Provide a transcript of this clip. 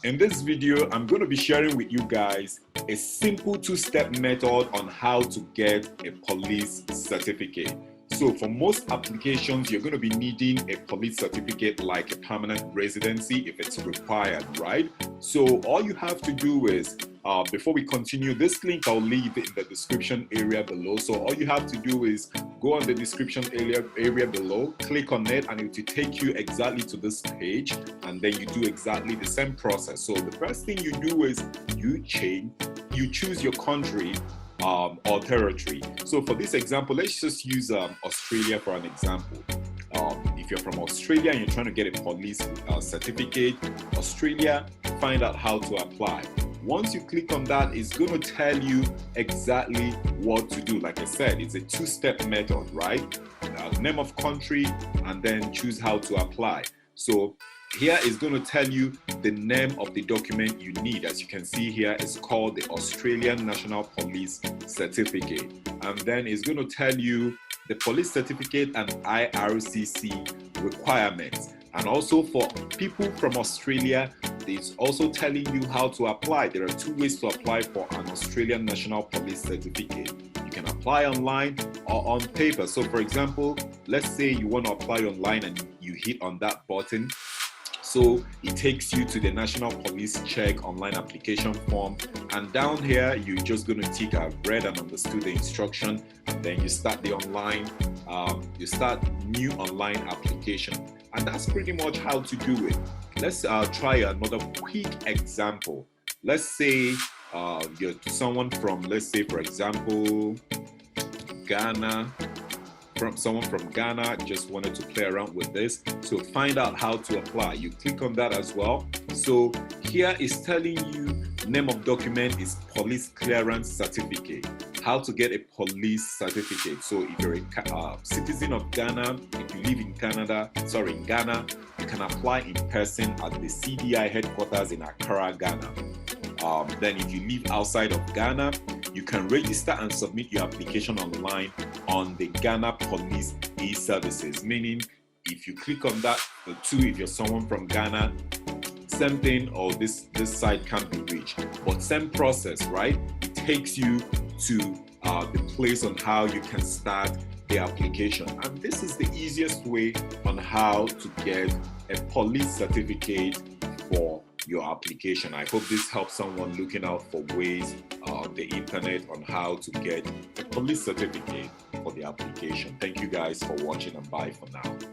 In this video, I'm going to be sharing with you guys a simple two-step method on how to get a police certificate. So for most applications, you're going to be needing a police certificate like a permanent residency if it's required, right? So all you have to do is, before we continue, this link I'll leave in the description area below. So all you have to do is go on the description area below, click on it, and it will take you exactly to this page, and then you do exactly the same process. So the first thing you do is you choose your country or territory. So for this example, let's just use Australia for an example. If you're from Australia and you're trying to get a police certificate, Australia, find out how to apply. Once you click on that, it's going to tell you exactly what to do. Like I said, it's a two-step method, right? Name of country and then choose how to apply. So here is going to tell you the name of the document you need. As you can see here, it's called the Australian National Police Certificate. And then it's going to tell you the police certificate and IRCC requirements. And also for people from Australia, it's also telling you how to apply. There are two ways to apply for an Australian National Police Certificate. You can apply online or on paper. So for example, let's say you want to apply online and you hit on that button. So it takes you to the National Police Check online application form, and down here you're just going to tick I've read and understood the instruction, and then you start the online, you start new online application, and that's pretty much how to do it. Let's try another quick example. Let's say you're someone from, let's say for example, Ghana. Someone from Ghana just wanted to play around with this. So find out how to apply. You click on that as well. So here is telling you name of document is police clearance certificate. How to get a police certificate. So if you're a citizen of Ghana, if you live in Ghana, you can apply in person at the CDI headquarters in Accra, Ghana. Then if you live outside of Ghana, you can register and submit your application online on the Ghana Police e-services. Meaning, if you click on that, the two, if you're someone from Ghana, same thing, or this site can't be reached. But same process, right? It takes you to the place on how you can start the application. And this is the easiest way on how to get a police certificate for your application. I hope this helps someone looking out for ways on the internet on how to get a police certificate for the application. Thank you guys for watching, and bye for now.